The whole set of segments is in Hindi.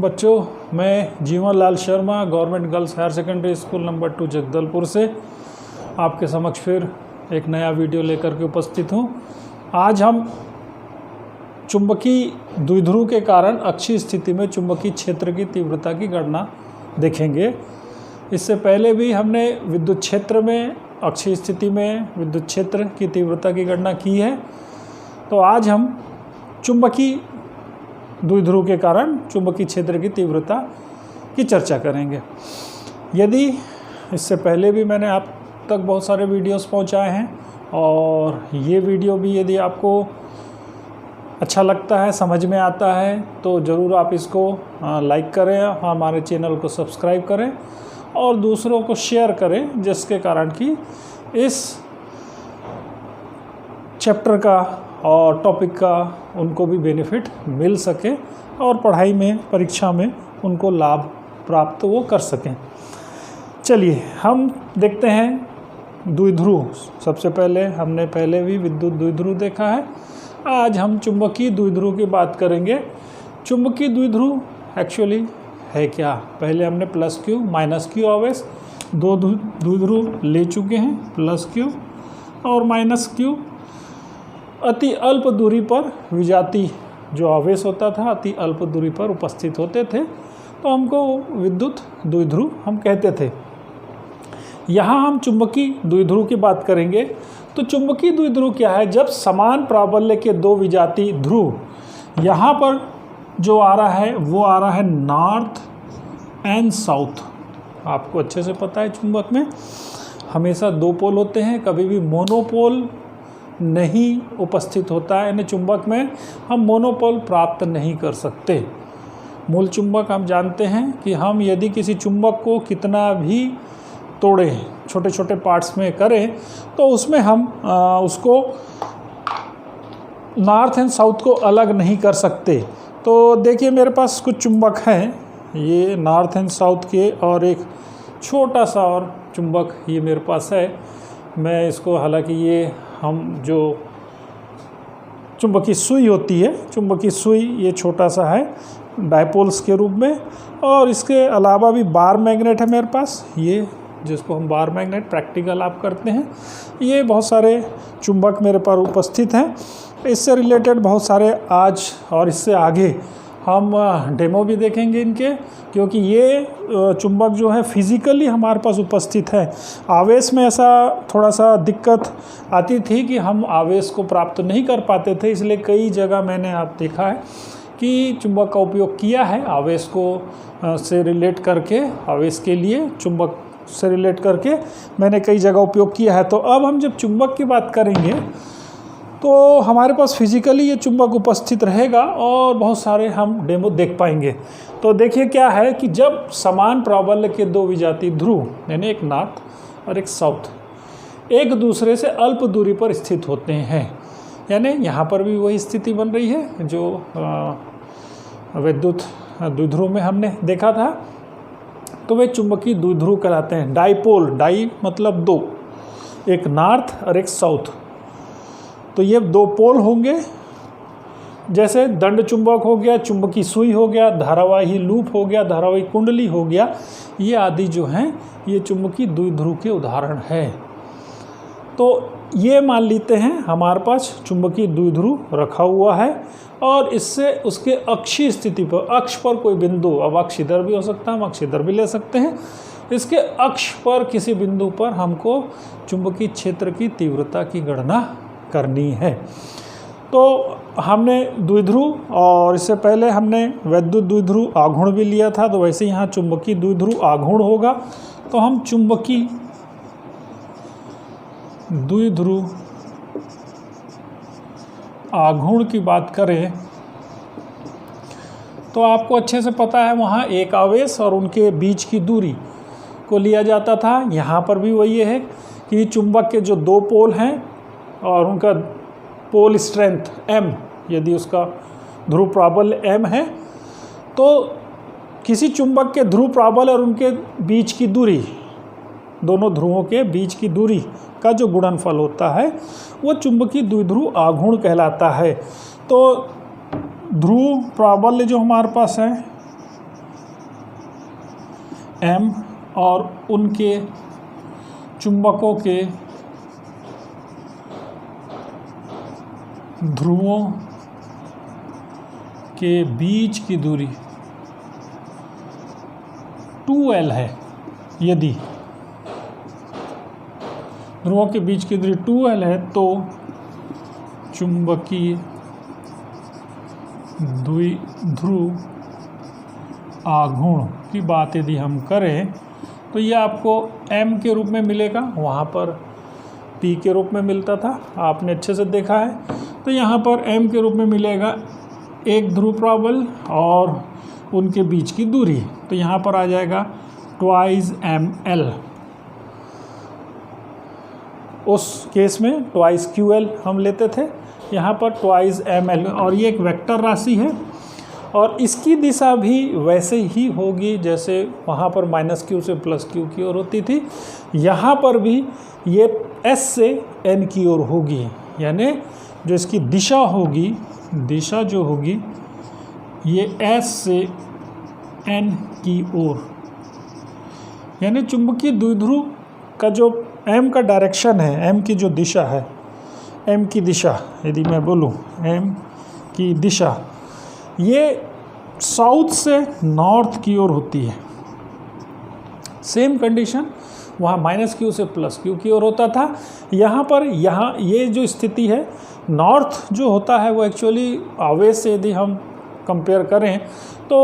बच्चों, मैं Jeevan Lal Sharma government girls higher secondary school number 2 Jagdalpur से आपके समक्ष फिर एक नया वीडियो लेकर के उपस्थित हूँ। आज हम चुंबकीय द्विध्रुव के कारण अक्षीय स्थिति में चुंबकीय क्षेत्र की तीव्रता की गणना देखेंगे। इससे पहले भी हमने विद्युत क्षेत्र में अक्षीय स्थिति में विद्युत क्षेत्र की तीव्रता की गणना की है। तो आज हम चुंबकीय द्विध्रुव के कारण चुंबकीय क्षेत्र की तीव्रता की चर्चा करेंगे। यदि इससे पहले भी मैंने आप तक बहुत सारे वीडियोस पहुंचाए हैं और ये वीडियो भी यदि आपको अच्छा लगता है, समझ में आता है, तो ज़रूर आप इसको लाइक करें, हमारे चैनल को सब्सक्राइब करें और दूसरों को शेयर करें, जिसके कारण कि इस चैप्टर का और टॉपिक का उनको भी बेनिफिट मिल सके और पढ़ाई में, परीक्षा में उनको लाभ प्राप्त वो कर सकें। चलिए हम देखते हैं द्विध्रुव। सबसे पहले हमने पहले भी विद्युत द्विध्रुव देखा है, आज हम चुंबकीय द्विध्रुव की बात करेंगे। चुंबकीय द्विध्रुव एक्चुअली है क्या? पहले हमने प्लस क्यू माइनस क्यू आवेश दो द्विध्रुव ले चुके हैं, प्लस क्यू और माइनस क्यू। अति अल्प दूरी पर विजातीय जो आवेश होता था अति अल्प दूरी पर उपस्थित होते थे, तो हमको विद्युत द्विध्रुव हम कहते थे। यहाँ हम चुंबकीय द्विध्रुव की बात करेंगे। तो चुंबकीय द्विध्रुव क्या है? जब समान प्राबल्य के दो विजातीय ध्रुव, यहाँ पर जो आ रहा है वो आ रहा है नॉर्थ एंड साउथ। आपको अच्छे से पता है चुंबक में हमेशा दो पोल होते हैं, कभी भी मोनोपोल नहीं उपस्थित होता है। यानी चुंबक में हम मोनोपोल प्राप्त नहीं कर सकते। मूल चुंबक हम जानते हैं कि हम यदि किसी चुंबक को कितना भी तोड़ें, छोटे छोटे पार्ट्स में करें, तो उसमें हम उसको नॉर्थ एंड साउथ को अलग नहीं कर सकते। तो देखिए मेरे पास कुछ चुंबक हैं, ये नॉर्थ एंड साउथ के, और एक छोटा सा और चुंबक ये मेरे पास है। मैं इसको, हालांकि ये हम जो चुंबकीय सुई होती है, चुंबकीय सुई ये छोटा सा है डायपोल्स के रूप में, और इसके अलावा भी बार मैग्नेट है मेरे पास, ये जिसको हम बार मैग्नेट प्रैक्टिकल आप करते हैं। ये बहुत सारे चुंबक मेरे पास उपस्थित हैं। इससे रिलेटेड बहुत सारे आज और इससे आगे हम डेमो भी देखेंगे इनके, क्योंकि ये चुंबक जो है फिज़िकली हमारे पास उपस्थित है। आवेश में ऐसा थोड़ा सा दिक्कत आती थी कि हम आवेश को प्राप्त नहीं कर पाते थे, इसलिए कई जगह मैंने आप देखा है कि चुंबक का उपयोग किया है आवेश को से रिलेट करके, आवेश के लिए चुंबक से रिलेट करके मैंने कई जगह उपयोग किया है। तो अब हम जब चुंबक की बात करेंगे तो हमारे पास फिजिकली ये चुंबक उपस्थित रहेगा और बहुत सारे हम डेमो देख पाएंगे। तो देखिए क्या है कि जब समान प्राबल्य के दो विजातीय ध्रुव, यानी एक नॉर्थ और एक साउथ, एक दूसरे से अल्प दूरी पर स्थित होते हैं, यानी यहाँ पर भी वही स्थिति बन रही है जो विद्युत द्विध्रुव में हमने देखा था। तो वे चुंबकीय द्विध्रुव कहलाते हैं। डाइपोल, डाई मतलब दो, एक नॉर्थ और एक साउथ। तो ये दो पोल होंगे, जैसे दंड चुंबक हो गया, चुंबकीय सुई हो गया, धारावाही लूप हो गया, धारावाही कुंडली हो गया, ये आदि जो हैं ये चुंबकीय द्विध्रुव के उदाहरण है। तो ये मान लेते हैं हमारे पास चुंबकीय द्विध्रुव रखा हुआ है और इससे उसके अक्षीय स्थिति पर, अक्ष पर कोई बिंदु, अब अक्ष इधर भी हो सकता है, हम अक्ष इधर भी ले सकते हैं, इसके अक्ष पर किसी बिंदु पर हमको चुंबकीय क्षेत्र की तीव्रता की गणना करनी है। तो हमने द्विध्रुव और इससे पहले हमने वैद्युत द्विध्रुव आघूर्ण भी लिया था, तो वैसे यहाँ चुंबकीय द्विध्रुव आघूर्ण होगा। तो हम चुंबकीय द्विध्रुव आघूर्ण की बात करें तो आपको अच्छे से पता है वहाँ एक आवेश और उनके बीच की दूरी को लिया जाता था। यहाँ पर भी वही है कि चुंबक के जो दो पोल हैं और उनका पोल स्ट्रेंथ m, यदि उसका ध्रुव प्राबल्य m है, तो किसी चुंबक के ध्रुव प्राबल्य और उनके बीच की दूरी, दोनों ध्रुवों के बीच की दूरी का जो गुणनफल होता है वो चुंबकीय द्विध्रुव आघूर्ण कहलाता है। तो ध्रुव प्राबल्य जो हमारे पास है M और उनके चुंबकों के ध्रुवों के बीच की दूरी 2L है, यदि ध्रुवों के बीच की दूरी 2L है तो चुंबकीय द्विध्रुव आघूर्ण की बात यदि हम करें तो ये आपको M के रूप में मिलेगा, वहाँ पर P के रूप में मिलता था, आपने अच्छे से देखा है। तो यहाँ पर M के रूप में मिलेगा एक ध्रुव प्राबल्य और उनके बीच की दूरी, तो यहाँ पर आ जाएगा 2ML। उस केस में 2QL हम लेते थे, यहाँ पर 2ML, और ये एक वेक्टर राशि है और इसकी दिशा भी वैसे ही होगी जैसे वहाँ पर -Q से +Q की ओर होती थी, यहाँ पर भी ये S से N की ओर होगी, यानी जो इसकी दिशा होगी, दिशा जो होगी ये S से N की ओर, यानी चुंबकीय द्विध्रुव का जो M का डायरेक्शन है, M की जो दिशा है, M की दिशा यदि मैं बोलूँ, M की दिशा ये साउथ से नॉर्थ की ओर होती है। सेम कंडीशन वहाँ -Q से +Q की ओर होता था, यहाँ पर ये जो स्थिति है, नॉर्थ जो होता है वो एक्चुअली आवेश से यदि हम कंपेयर करें तो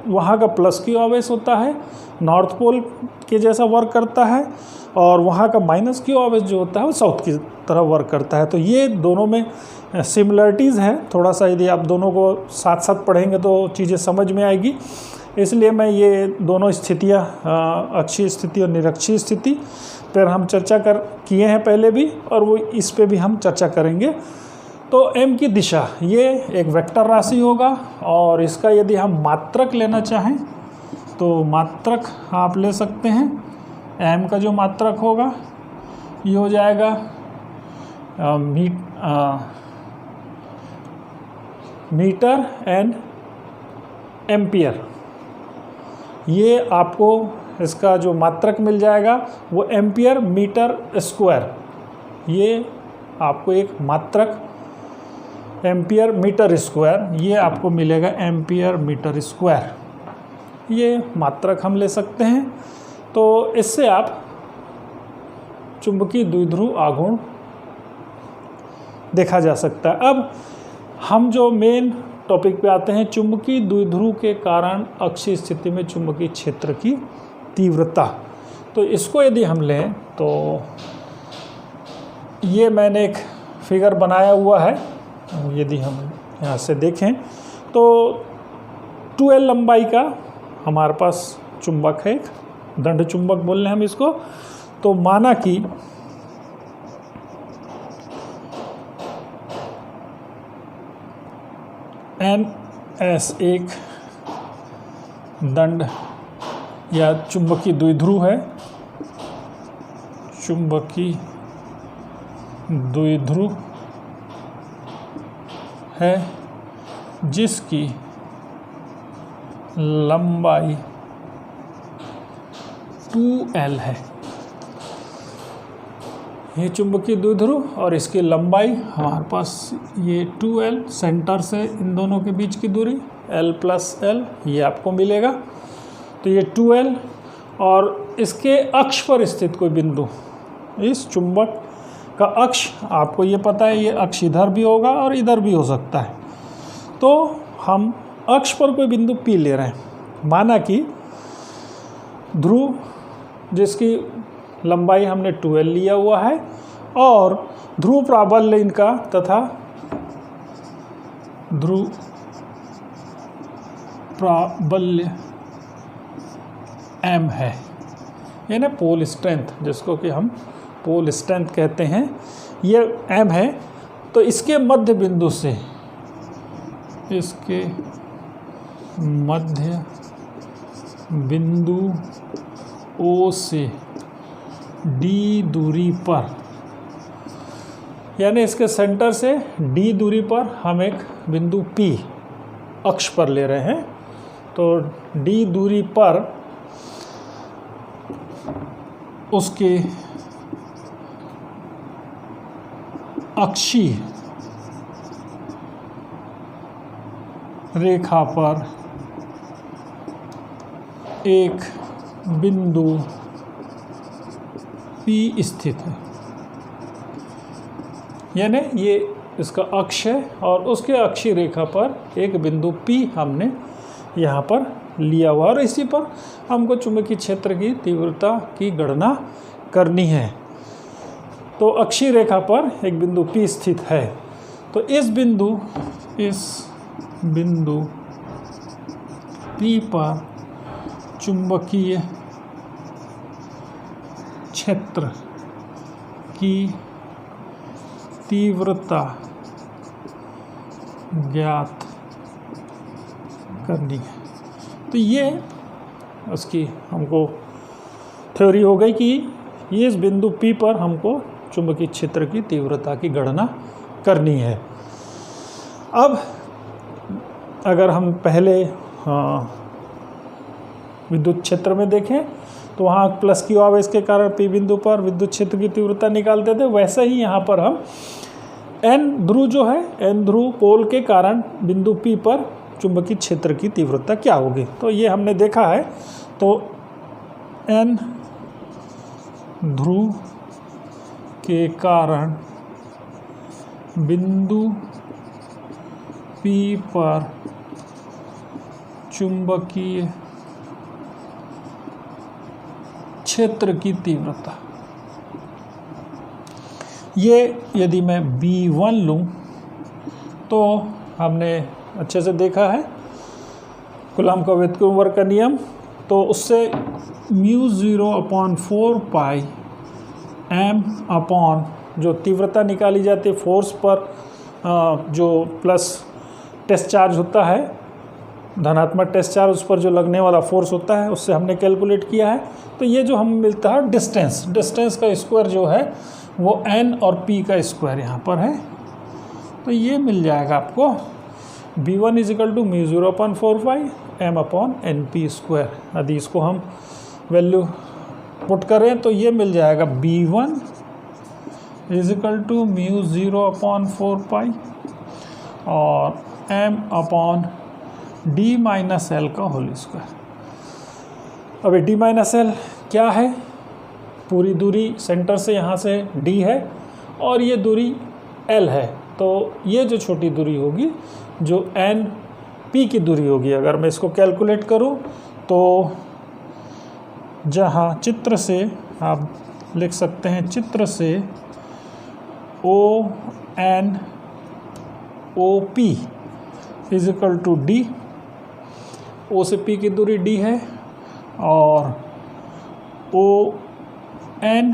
वहाँ का +Q आवेश होता है, नॉर्थ पोल के जैसा वर्क करता है, और वहाँ का -Q आवेश जो होता है वो साउथ की तरह वर्क करता है। तो ये दोनों में सिमिलरिटीज़ है, थोड़ा सा यदि आप दोनों को साथ साथ पढ़ेंगे तो चीज़ें समझ में आएगी, इसलिए मैं ये दोनों स्थितियाँ, अक्षीय स्थिति और निरक्षीय स्थिति पर हम चर्चा किए हैं पहले भी, और वो इस पे भी हम चर्चा करेंगे। तो M की दिशा ये एक वेक्टर राशि होगा, और इसका यदि हम मात्रक लेना चाहें तो मात्रक आप ले सकते हैं। M का जो मात्रक होगा ये हो जाएगा मीटर एंड एम्पियर। ये आपको इसका जो मात्रक मिल जाएगा वो एम्पियर मीटर स्क्वायर, ये आपको एक मात्रक एम्पियर मीटर स्क्वायर, ये आपको मिलेगा एम्पियर मीटर स्क्वायर, ये मात्रक हम ले सकते हैं। तो इससे आप चुंबकीय द्विध्रुव आघूर्ण देखा जा सकता है। अब हम जो मेन टॉपिक पे आते हैं, चुंबकीय द्विध्रुव के कारण अक्षीय स्थिति में चुंबकीय क्षेत्र की तीव्रता। तो इसको यदि हम लें तो ये मैंने एक फिगर बनाया हुआ है, यदि हम यहाँ से देखें तो 2L लंबाई का हमारे पास चुंबक है, एक दंड चुंबक बोल रहे हैं हम इसको। तो माना कि NS एक दंड या चुंबकीय द्विध्रुव है, चुंबकीय द्विध्रुव है जिसकी लंबाई 2L है। ये चुंबकीय द्विध्रुव और इसकी लंबाई हमारे पास ये 2L, सेंटर से इन दोनों के बीच की दूरी L + L, ये आपको मिलेगा। तो ये 2L और इसके अक्ष पर स्थित कोई बिंदु, इस चुंबक का अक्ष आपको ये पता है, ये अक्ष इधर भी होगा और इधर भी हो सकता है। तो हम अक्ष पर कोई बिंदु P ले रहे हैं, माना कि ध्रुव जिसकी लंबाई हमने 2L लिया हुआ है और ध्रुव प्राबल्य इनका तथा ध्रुव प्राबल्य M है, यानी पोल स्ट्रेंथ, जिसको कि हम पोल स्ट्रेंथ कहते हैं, ये M है। तो इसके मध्य बिंदु से, इसके मध्य बिंदु O से D दूरी पर, यानी इसके सेंटर से D दूरी पर हम एक बिंदु P अक्ष पर ले रहे हैं। तो D दूरी पर उसके अक्षीय रेखा पर एक बिंदु P स्थित है। यानी ये इसका अक्ष है और उसके अक्षीय रेखा पर एक बिंदु P हमने यहाँ पर लिया हुआ और इसी पर हमको चुंबकीय क्षेत्र की तीव्रता की गणना करनी है। तो अक्षीय रेखा पर एक बिंदु P स्थित है। तो इस बिंदु P पर चुंबकीय क्षेत्र की तीव्रता ज्ञात करनी है। तो ये उसकी हमको थ्योरी हो गई कि ये इस बिंदु P पर हमको चुंबकीय क्षेत्र की तीव्रता की गणना करनी है। अब अगर हम पहले विद्युत क्षेत्र में देखें तो वहाँ प्लस क्यू आवेश के कारण P बिंदु पर विद्युत क्षेत्र की तीव्रता निकालते थे, वैसे ही यहाँ पर हम N ध्रुव जो है, N ध्रुव पोल के कारण बिंदु P पर चुंबकीय क्षेत्र की तीव्रता क्या होगी। तो ये हमने देखा है। तो N ध्रुव के कारण बिंदु P पर चुंबकीय क्षेत्र की तीव्रता, ये यदि मैं B1 लूँ तो हमने अच्छे से देखा है कूलम्ब का व्युत्क्रम वर्ग का नियम, तो उससे μ0/4 पाई m अपॉन जो तीव्रता निकाली जाती है फोर्स पर जो प्लस टेस्ट चार्ज होता है, धनात्मक टेस्ट चार्ज उस पर जो लगने वाला फोर्स होता है, उससे हमने कैलकुलेट किया है। तो ये जो हम मिलता है डिस्टेंस का स्क्वायर जो है वो n और p का स्क्वायर यहाँ पर है। तो ये मिल जाएगा आपको B1 = μ0/4 पाई m अपॉन NP²। यदि इसको हम वैल्यू पुट करें तो ये मिल जाएगा B1 = μ0/4 पाई और m अपॉन d-l का होल स्क्वायर। अभी d-l क्या है, पूरी दूरी सेंटर से यहाँ से d है और ये दूरी l है। तो ये जो छोटी दूरी होगी जो n p की दूरी होगी, अगर मैं इसको कैलकुलेट करूँ तो जहाँ चित्र से आप लिख सकते हैं, चित्र से ON OP = d, O से P की दूरी d है और ON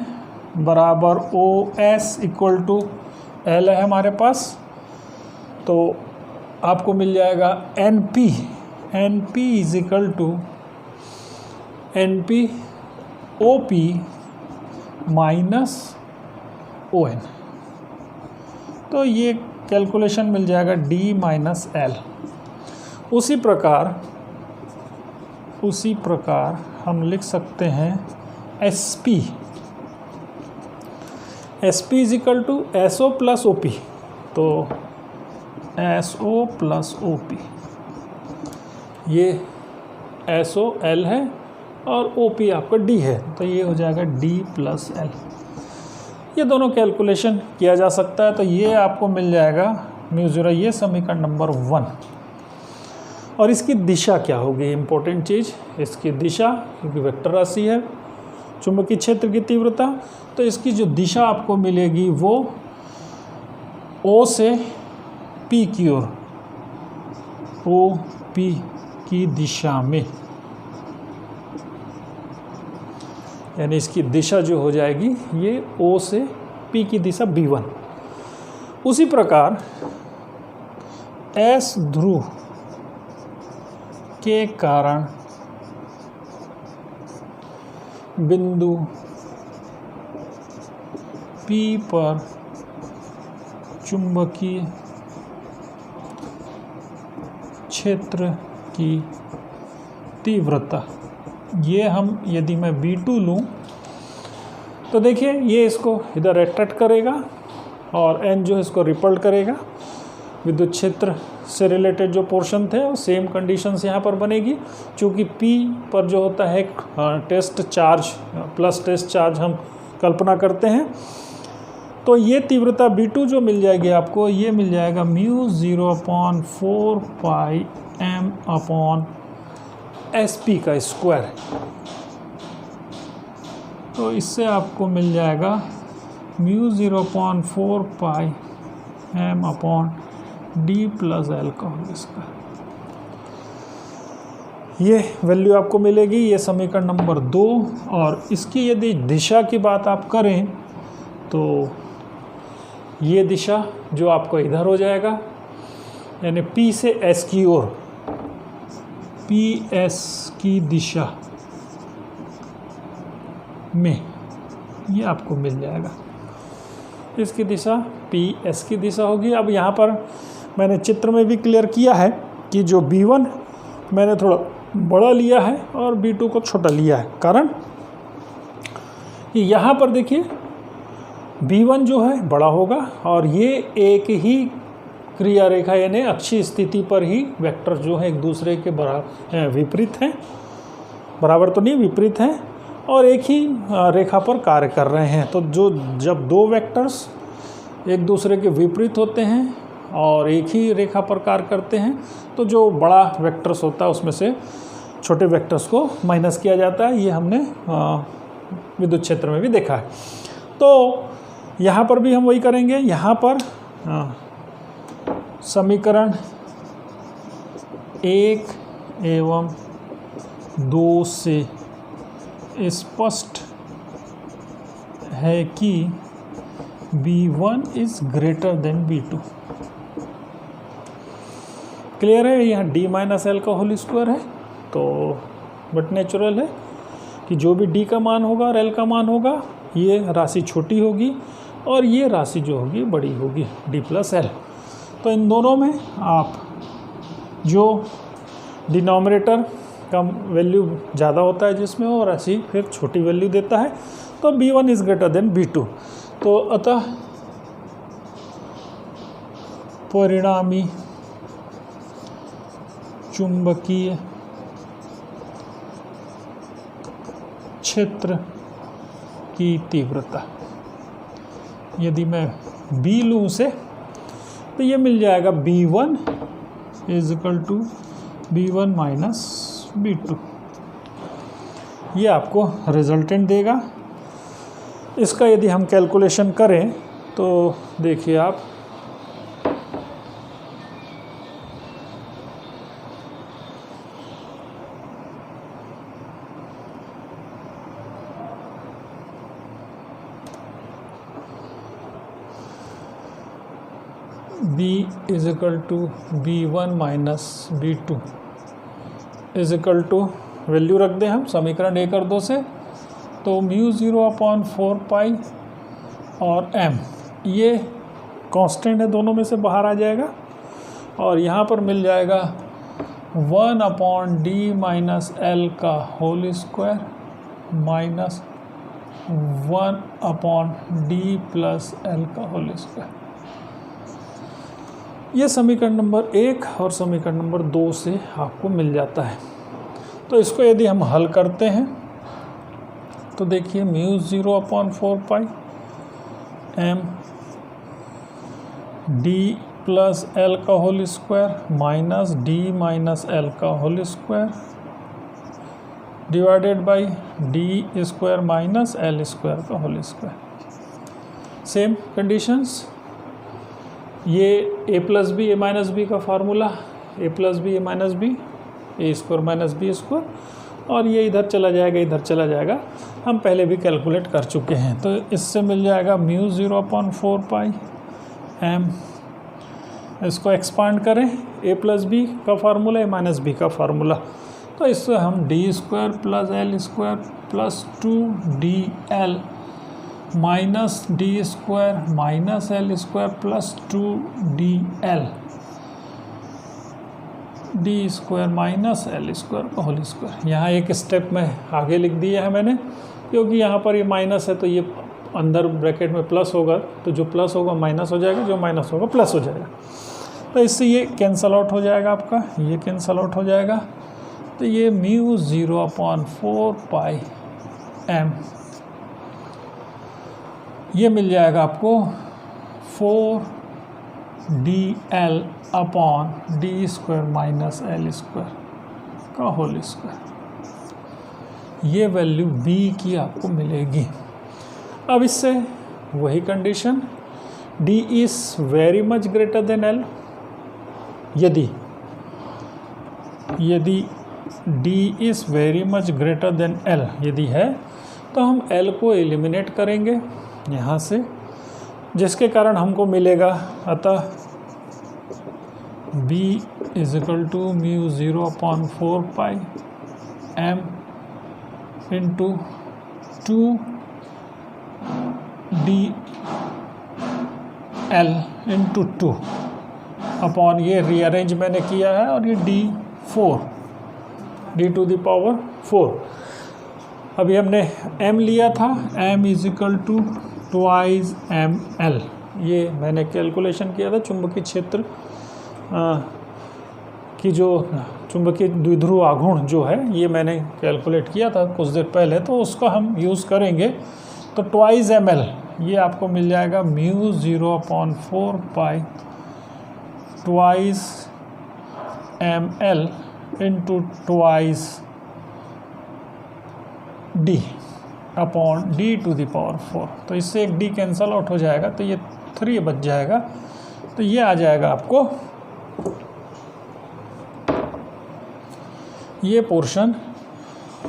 बराबर OS = L है हमारे पास। तो आपको मिल जाएगा NP = NP OP - ON। तो ये कैलकुलेशन मिल जाएगा d-l। उसी प्रकार हम लिख सकते हैं SP = SO + OP। तो SO + OP, ये SO L है और OP आपका D है, तो ये हो जाएगा D + L। ये दोनों कैलकुलेशन किया जा सकता है। तो ये आपको मिल जाएगा μ0, ये समीकरण नंबर 1। और इसकी दिशा क्या होगी, इम्पोर्टेंट चीज़, इसकी दिशा, क्योंकि वेक्टर राशि है चुंबकीय क्षेत्र की तीव्रता, तो इसकी जो दिशा आपको मिलेगी वो O से P की ओर, OP की दिशा में, यानी इसकी दिशा जो हो जाएगी ये O से P की दिशा B1। उसी प्रकार S ध्रुव के कारण बिंदु P पर चुंबकीय क्षेत्र की तीव्रता ये हम यदि मैं B2 लूँ तो देखिए ये इसको इधर अट्रैक्ट करेगा और N जो है इसको रिपल्ड करेगा। विद्युत क्षेत्र से रिलेटेड जो पोर्शन थे वो सेम कंडीशंस यहाँ पर बनेगी। चूँकि P पर जो होता है test charge plus test charge हम कल्पना करते हैं, तो ये तीव्रता B2 जो मिल जाएगी आपको, ये मिल जाएगा μ0/4πm/SP का स्क्वायर। तो इससे आपको मिल जाएगा μ0/4πm/d+L का होल स्क्वायर। ये वैल्यू आपको मिलेगी, ये समीकरण नंबर 2। और इसकी यदि दिशा की बात आप करें तो ये दिशा जो आपको इधर हो जाएगा, यानी P से S की ओर, PS की दिशा में ये आपको मिल जाएगा। इसकी दिशा PS की दिशा होगी। अब यहाँ पर मैंने चित्र में भी क्लियर किया है कि जो B1 मैंने थोड़ा बड़ा लिया है और B2 को छोटा लिया है। कारण कि यहाँ पर देखिए B1 जो है बड़ा होगा और ये एक ही क्रिया रेखा यानी अक्षीय स्थिति पर ही वेक्टर जो है एक दूसरे के बराबर विपरीत हैं, बराबर तो नहीं विपरीत हैं, और एक ही रेखा पर कार्य कर रहे हैं। तो जब दो वेक्टर्स एक दूसरे के विपरीत होते हैं और एक ही रेखा पर कार्य करते हैं, तो जो बड़ा वेक्टर्स होता है उसमें से छोटे वेक्टर्स को माइनस किया जाता है। ये हमने विद्युत क्षेत्र में भी देखा है। तो यहाँ पर भी हम वही करेंगे। यहाँ पर समीकरण 1 एवं 2 से स्पष्ट है कि B1 is greater than B2। Clear है? यहाँ D-L का होल स्क्वायर है, तो बट नेचुरल है कि जो भी D का मान होगा और L का मान होगा, ये राशि छोटी होगी और ये राशि जो होगी बड़ी होगी, D+L। तो इन दोनों में आप जो डिनोमिनेटर का वैल्यू ज़्यादा होता है जिसमें वो राशि फिर छोटी वैल्यू देता है, तो B1 is greater than B2। तो अतः परिणामी चुंबकीय क्षेत्र की तीव्रता यदि मैं B लूँ उसे, तो ये मिल जाएगा B1 is equal to B1 minus B2। ये आपको रिजल्टेंट देगा। इसका यदि हम कैलकुलेशन करें तो देखिए आप, B is equal to B1 minus B2 is equal to value रख दें हम समीकरण 1 और 2 से, तो μ0/4π और m ये कांस्टेंट है, दोनों में से बाहर आ जाएगा और यहाँ पर मिल जाएगा 1/d-L का होल स्क्वायर माइनस 1/d+L का होल स्क्वायर। ये समीकरण नंबर 1 और समीकरण नंबर 2 से आपको मिल जाता है। तो इसको यदि हम हल करते हैं तो देखिए μ0/4π m d+L का होल स्क्वायर माइनस d-L का whole square divided by d square minus L square का होल स्क्वायर। सेम कंडीशंस, ये a+b a-b का formula, a+b a-b a² minus b², और ये इधर चला जाएगा, इधर चला जाएगा, हम पहले भी कैलकुलेट कर चुके हैं। तो इससे मिल जाएगा μ0/4π m, इसको एक्सपांड करें, a+b का फार्मूला a-b का फार्मूला, तो इससे हम d² + L² + 2dL minus d² minus L² + 2dL D square minus L square का होल स्क्वायर। यहाँ एक स्टेप में आगे लिख दिया है मैंने, क्योंकि यहाँ पर ये माइनस है तो ये अंदर ब्रैकेट में प्लस होगा, तो जो प्लस होगा माइनस हो जाएगा, जो माइनस होगा प्लस हो जाएगा। तो इससे ये कैंसल आउट हो जाएगा, आपका ये कैंसल आउट हो जाएगा। तो ये म्यू 0/4 पाई एम ये मिल जाएगा आपको 4dl upon D square minus L square का होल स्क्वायर। ये वैल्यू b की आपको मिलेगी। अब इससे वही condition d is very much greater than l, यदि d is very much greater than l यदि है, तो हम l को एलिमिनेट करेंगे यहाँ से, जिसके कारण हमको मिलेगा, अतः b is equal to mu 0/4 pi m into 2dl into 2 upon ये रीअरेंज मैंने किया है, और ये d4 d⁴। अभी हमने m लिया था, m is equal to twice ml, ये मैंने कैलकुलेशन किया था चुंबकीय क्षेत्र की जो चुंबकीय द्विध्रुव आघूर्ण जो है, ये मैंने कैलकुलेट किया था कुछ देर पहले, तो उसका हम यूज़ करेंगे। तो ट्वाइस ml ये आपको मिल जाएगा mu 0/4 pi twice ml into twice d upon d⁴। तो इससे एक d कैंसल आउट हो जाएगा, तो ये 3 बच जाएगा। तो ये आ जाएगा आपको ये portion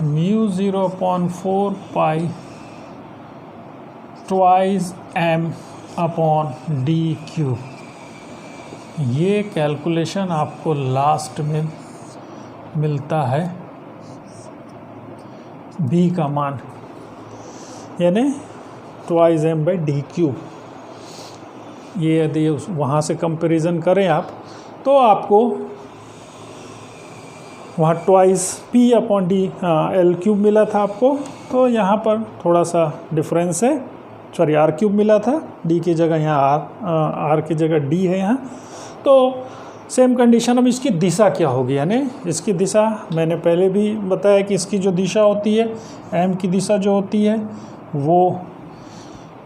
mu 0/4 pi twice m upon d³। ये कैलकुलेशन आपको लास्ट में मिलता है b का मान, यानी ट्वाइस m/d³। ये यदि वहाँ से कंपैरिजन करें आप, तो आपको वहाँ ट्वाइस p/d l³ मिला था आपको, तो यहाँ पर थोड़ा सा डिफरेंस है, सॉरी r³ मिला था, d की जगह यहाँ r की जगह d है यहाँ। तो सेम कंडीशन। अब इसकी दिशा क्या होगी, यानी इसकी दिशा मैंने पहले भी बताया कि इसकी जो दिशा होती है, m की दिशा जो होती है वो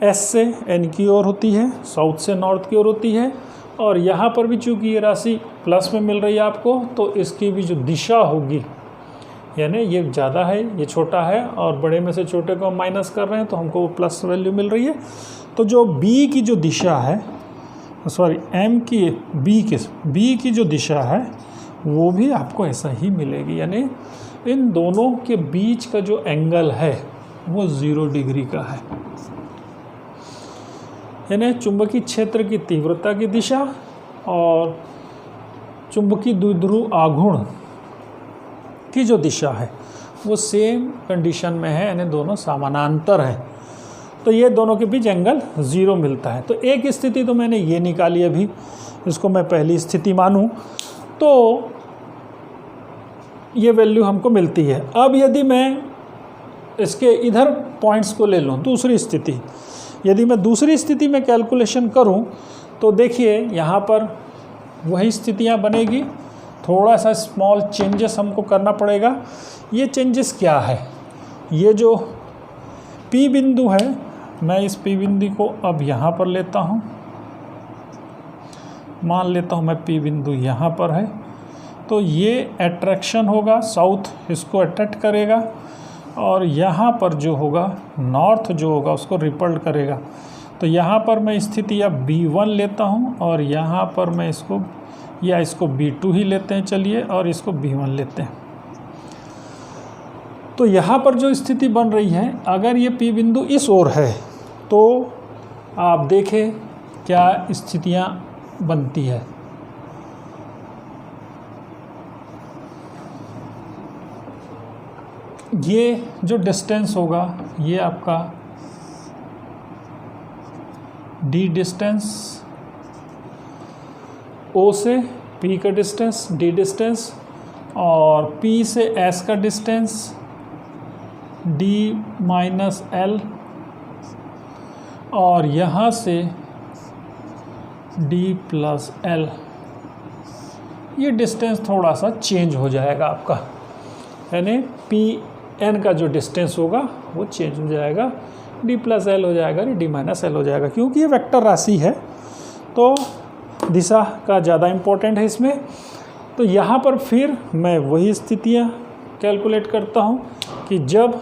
s से n की ओर होती है, साउथ से नॉर्थ की ओर होती है। और यहाँ पर भी चूँकि ये राशि प्लस में मिल रही है आपको, तो इसकी भी जो दिशा होगी, यानी ये ज़्यादा है ये छोटा है, और बड़े में से छोटे को हम माइनस कर रहे हैं, तो हमको प्लस वैल्यू मिल रही है। तो जो b की जो दिशा है, सॉरी m की b की जो दिशा है वो भी आपको ऐसा ही मिलेगी, यानी इन दोनों के बीच का जो एंगल है वो 0 डिग्री का है। यानी चुंबकीय क्षेत्र की तीव्रता की दिशा और चुंबकीय द्विध्रुव आघूर्ण की जो दिशा है वो सेम कंडीशन में है, यानी दोनों समानांतर हैं। तो ये दोनों के बीच एंगल 0 मिलता है। तो एक स्थिति तो मैंने ये निकाली, अभी इसको मैं पहली स्थिति मानूं तो ये वैल्यू हमको मिलती है। अब यदि मैं इसके इधर पॉइंट्स को ले लूँ, दूसरी स्थिति, यदि मैं दूसरी स्थिति में कैलकुलेशन करूं, तो देखिए यहाँ पर वही स्थितियाँ बनेगी, थोड़ा सा स्मॉल चेंजेस हमको करना पड़ेगा। ये चेंजेस क्या है, ये जो P बिंदु है, मैं इस P बिंदु को अब यहाँ पर लेता हूँ, मान लेता हूँ मैं P बिंदु यहाँ पर है, तो ये अट्रैक्शन होगा, साउथ इसको अट्रैक्ट करेगा, और यहाँ पर जो होगा नॉर्थ जो होगा उसको रिपल्ड करेगा। तो यहाँ पर मैं स्थिति अब B1 लेता हूँ, और यहाँ पर मैं इसको B2 ही लेते हैं, चलिए, और इसको B1 लेते हैं। तो यहाँ पर जो स्थिति बन रही है, अगर ये P बिंदु इस ओर है तो आप देखें क्या स्थितियाँ बनती है। ये जो डिस्टेंस होगा ये आपका D डिस्टेंस O से P का डिस्टेंस, D डिस्टेंस, और P से S का डिस्टेंस D माइनस L, और यहाँ से D प्लस L। ये डिस्टेंस थोड़ा सा चेंज हो जाएगा आपका, यानी पी एन का जो डिस्टेंस होगा वो चेंज हो जाएगा, D प्लस एल हो जाएगा, D माइनस एल हो जाएगा। क्योंकि ये वेक्टर राशि है तो दिशा का ज़्यादा इम्पोर्टेंट है इसमें। तो यहाँ पर फिर मैं वही स्थितियाँ कैलकुलेट करता हूँ कि जब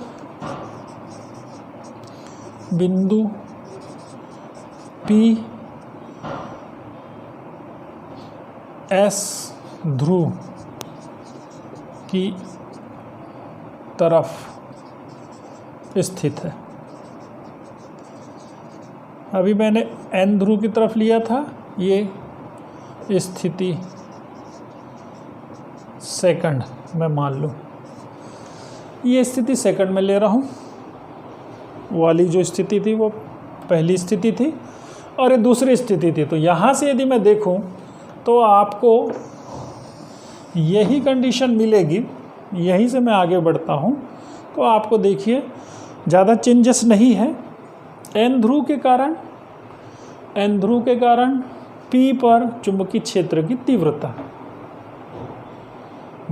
बिंदु P S ध्रुव की तरफ स्थित है। अभी मैंने N ध्रुव की तरफ लिया था, ये स्थिति सेकंड में मान लूँ, ये स्थिति सेकंड में ले रहा हूँ। वाली जो स्थिति थी वो पहली स्थिति थी और ये दूसरी स्थिति थी। तो यहाँ से यदि मैं देखूँ तो आपको यही कंडीशन मिलेगी। यहीं से मैं आगे बढ़ता हूँ तो आपको देखिए ज़्यादा चेंजेस नहीं है। N ध्रुव के कारण P पर चुंबकीय क्षेत्र की तीव्रता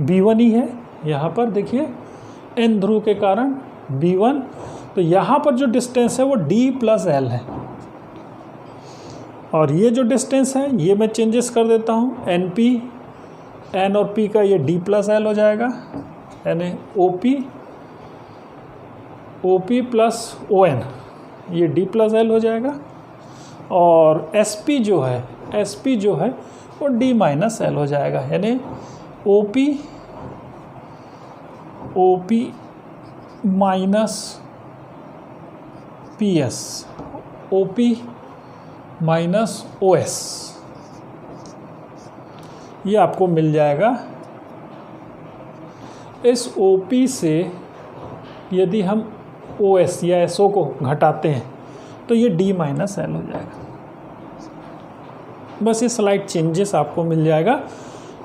B1 ही है। यहाँ पर देखिए N ध्रुव के कारण B1, तो यहाँ पर जो डिस्टेंस है वो D प्लस एल है, और ये जो डिस्टेंस है ये मैं चेंजेस कर देता हूँ। N और P का ये D प्लस एल हो जाएगा, यानी OP प्लस ON ये D प्लस एल हो जाएगा, और SP जो है वो D माइनस एल हो जाएगा, यानी OP minus PS, OP minus OS, ये आपको मिल जाएगा। इस OP से यदि हम OS या SO को घटाते हैं तो ये D माइनस एल हो जाएगा। बस ये स्लाइड चेंजेस आपको मिल जाएगा।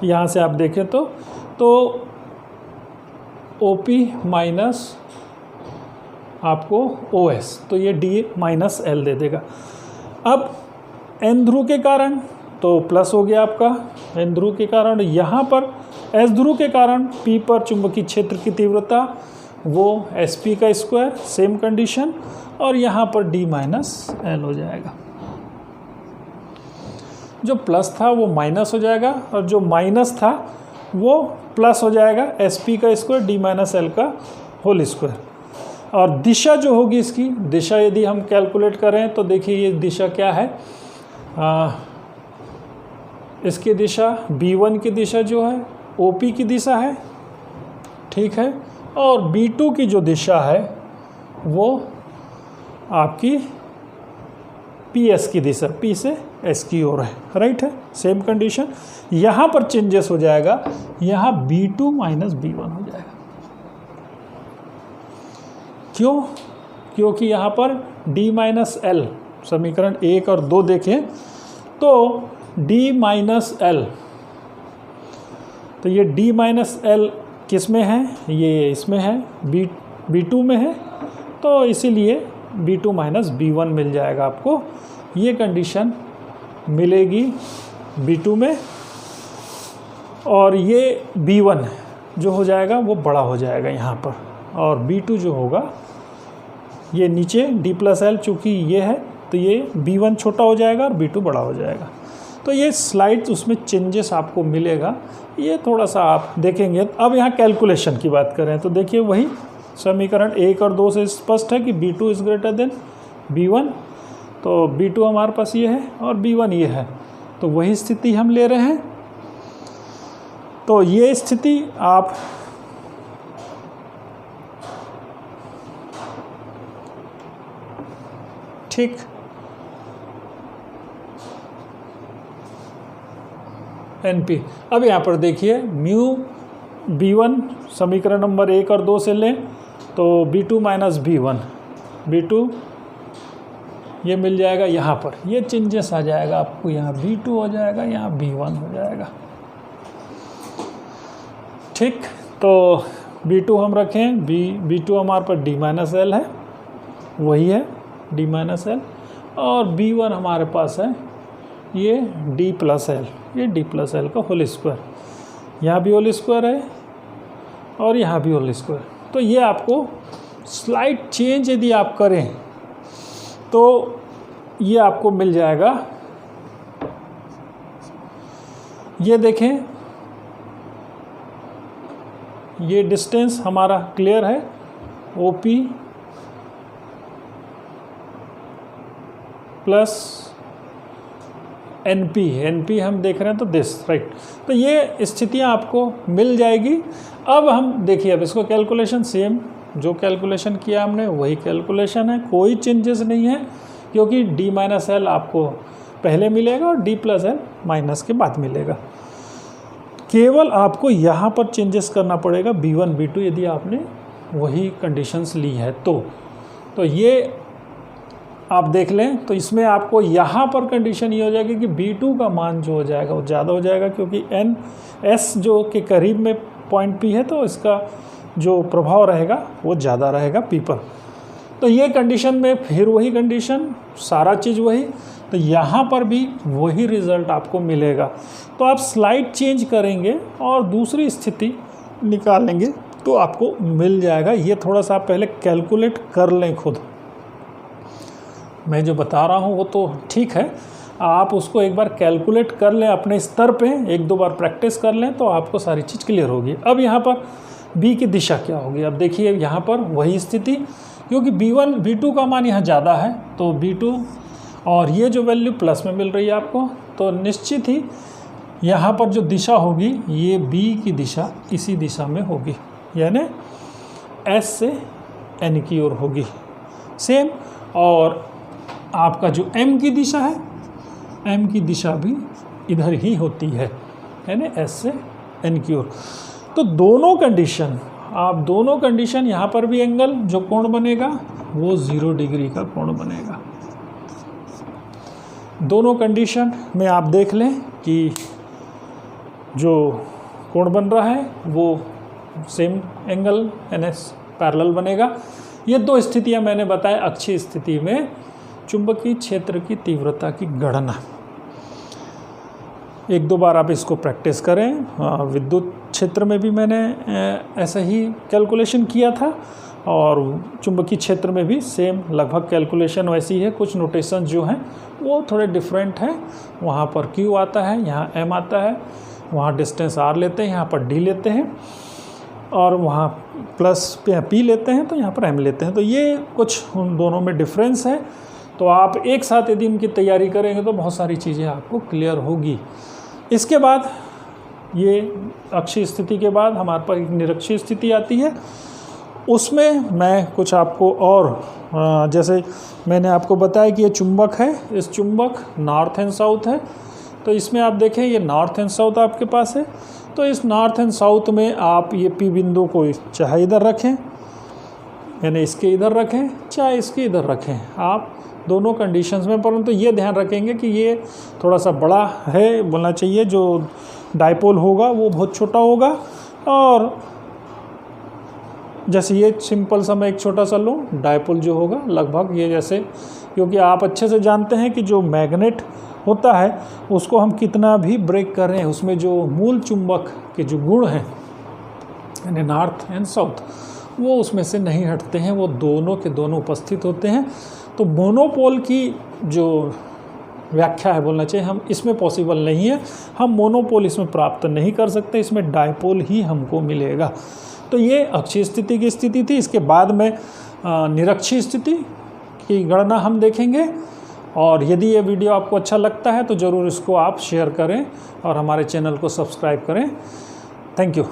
यहाँ से आप देखें तो OP माइनस आपको OS, तो ये D माइनस एल दे देगा। अब N ध्रुव के कारण तो प्लस हो गया आपका N ध्रुव के कारण। यहाँ पर S ध्रुव के कारण P पर चुंबकीय क्षेत्र की तीव्रता वो SP का स्क्वायर, सेम कंडीशन, और यहाँ पर D माइनस एल हो जाएगा। जो प्लस था वो माइनस हो जाएगा और जो माइनस था वो प्लस हो जाएगा, SP का स्क्वायर D माइनस एल का होल स्क्वायर। और दिशा जो होगी, इसकी दिशा यदि हम कैलकुलेट करें तो देखिए ये दिशा क्या है, इसकी दिशा B1 की दिशा जो है OP की दिशा है, ठीक है, और B2 की जो दिशा है वो आपकी PS की दिशा, P से S की ओर है, राइट है, सेम कंडीशन। यहाँ पर चेंजेस हो जाएगा, यहाँ B2 माइनस B1 हो जाएगा। क्यों? क्योंकि यहाँ पर D माइनस एल, समीकरण 1 और 2 देखें तो D माइनस एल, तो ये D माइनस एल किस में है, ये इसमें है, B2 में है, तो इसीलिए B2 माइनस B1 मिल जाएगा आपको। ये कंडीशन मिलेगी B2 में, और ये B1 जो हो जाएगा वो बड़ा हो जाएगा यहाँ पर, और B2 जो होगा ये नीचे D प्लस एल, चूँकि ये है तो ये B1 छोटा हो जाएगा और B2 बड़ा हो जाएगा। तो ये स्लाइड्स उसमें चेंजेस आपको मिलेगा, ये थोड़ा सा आप देखेंगे। अब यहाँ कैलकुलेशन की बात करें तो देखिए वही समीकरण 1 और 2 से स्पष्ट है कि B2 is greater than B1, तो B2 हमारे पास ये है और B1 ये है, तो वही स्थिति हम ले रहे हैं। तो ये स्थिति आप ठीक NP। अब यहाँ पर देखिए म्यू B1 समीकरण नंबर 1 और 2 से लें तो B2 माइनस B2 ये मिल जाएगा। यहाँ पर ये चेंजेस आ जाएगा आपको, यहाँ B2 हो जाएगा, यहाँ B1 हो जाएगा, ठीक, तो B2 हम रखें, B2 हमारे पास D-L है, वही है D-L, और B1 हमारे पास है ये D+L, ये D+L का होल स्क्वायर, यहाँ भी होल स्क्वायर है और यहाँ भी होल स्क्वायर। तो ये आपको स्लाइड चेंज यदि आप करें तो ये आपको मिल जाएगा। ये देखें, ये डिस्टेंस हमारा क्लियर है, OP प्लस NP हम देख रहे हैं तो दिस राइट। तो ये स्थितियाँ आपको मिल जाएगी। अब हम देखिए, अब इसको कैलकुलेशन सेम जो कैलकुलेशन किया हमने वही कैलकुलेशन है, कोई चेंजेस नहीं है, क्योंकि D-L आपको पहले मिलेगा और D+L माइनस के बाद मिलेगा। केवल आपको यहाँ पर चेंजेस करना पड़ेगा B1 B2 यदि आपने वही कंडीशंस ली है तो ये आप देख लें। तो इसमें आपको यहाँ पर कंडीशन ये हो जाएगी कि B2 का मान जो हो जाएगा वो ज़्यादा हो जाएगा, क्योंकि S जो के करीब में पॉइंट P है तो इसका जो प्रभाव रहेगा वो ज़्यादा रहेगा P पर। तो ये कंडीशन में फिर वही कंडीशन, सारा चीज़ वही, तो यहाँ पर भी वही रिज़ल्ट आपको मिलेगा। तो आप स्लाइड चेंज करेंगे और दूसरी स्थिति निकालेंगे तो आपको मिल जाएगा। ये थोड़ा सा आप पहले कैलकुलेट कर लें खुद, मैं जो बता रहा हूँ वो तो ठीक है, आप उसको एक बार कैलकुलेट कर लें अपने स्तर पे, एक दो बार प्रैक्टिस कर लें तो आपको सारी चीज़ क्लियर होगी। अब यहाँ पर B की दिशा क्या होगी? अब देखिए यहाँ पर वही स्थिति, क्योंकि B1 B2 का मान यहाँ ज़्यादा है तो B2 और ये जो वैल्यू प्लस में मिल रही है आपको, तो निश्चित ही यहाँ पर जो दिशा होगी ये B की दिशा इसी दिशा में होगी, यानी S से N की ओर होगी सेम। और आपका जो M की दिशा है, M की दिशा भी इधर ही होती है, यानी S से N की ओर। तो दोनों कंडीशन, आप दोनों कंडीशन, यहाँ पर भी एंगल जो कोण बनेगा वो 0 डिग्री का कोण बनेगा। दोनों कंडीशन में आप देख लें कि जो कोण बन रहा है वो सेम एंगल NS पैरेलल बनेगा। ये दो स्थितियां मैंने बताया अक्षीय स्थिति में चुंबकीय क्षेत्र की तीव्रता की गणना। एक दो बार आप इसको प्रैक्टिस करें। विद्युत क्षेत्र में भी मैंने ऐसा ही कैलकुलेशन किया था और चुंबकीय क्षेत्र में भी सेम लगभग कैलकुलेशन वैसी है। कुछ नोटेशन जो हैं वो थोड़े डिफरेंट हैं। वहाँ पर Q आता है, यहाँ M आता है, वहाँ डिस्टेंस R लेते हैं, यहाँ पर D लेते हैं, और वहाँ प्लस P लेते हैं तो यहाँ पर M लेते हैं। तो ये कुछ उन दोनों में डिफरेंस है। तो आप एक साथ यदि इनकी तैयारी करेंगे तो बहुत सारी चीज़ें आपको क्लियर होगी। इसके बाद ये अक्षीय स्थिति के बाद हमारे पास एक निरक्षीय स्थिति आती है। उसमें मैं कुछ आपको और जैसे मैंने आपको बताया कि ये चुंबक है, इस चुंबक नॉर्थ एंड साउथ है। तो इसमें आप देखें ये नॉर्थ एंड साउथ आपके पास है। तो इस नॉर्थ एंड साउथ में आप ये P बिंदु को चाहे इधर रखें, यानी इसके इधर रखें, चाहे इसके इधर रखें, आप दोनों कंडीशंस में। परंतु ये ध्यान रखेंगे कि ये थोड़ा सा बड़ा है बोलना चाहिए, जो डाइपोल होगा वो बहुत छोटा होगा। और जैसे ये सिंपल सा मैं एक छोटा सा लूँ, डाइपोल जो होगा लगभग ये जैसे, क्योंकि आप अच्छे से जानते हैं कि जो मैग्नेट होता है उसको हम कितना भी ब्रेक कर रहे हैं, उसमें जो मूल चुंबक के जो गुण हैं यानी नॉर्थ एंड साउथ, वो उसमें से नहीं हटते हैं, वो दोनों के दोनों उपस्थित होते हैं। तो मोनोपोल की जो व्याख्या है बोलना चाहिए, हम इसमें पॉसिबल नहीं है, हम मोनोपोल इसमें प्राप्त नहीं कर सकते, इसमें डाइपोल ही हमको मिलेगा। तो ये अक्षीय स्थिति की स्थिति थी। इसके बाद में निरक्षीय स्थिति की गणना हम देखेंगे। और यदि ये वीडियो आपको अच्छा लगता है तो ज़रूर इसको आप शेयर करें और हमारे चैनल को सब्सक्राइब करें। Thank you.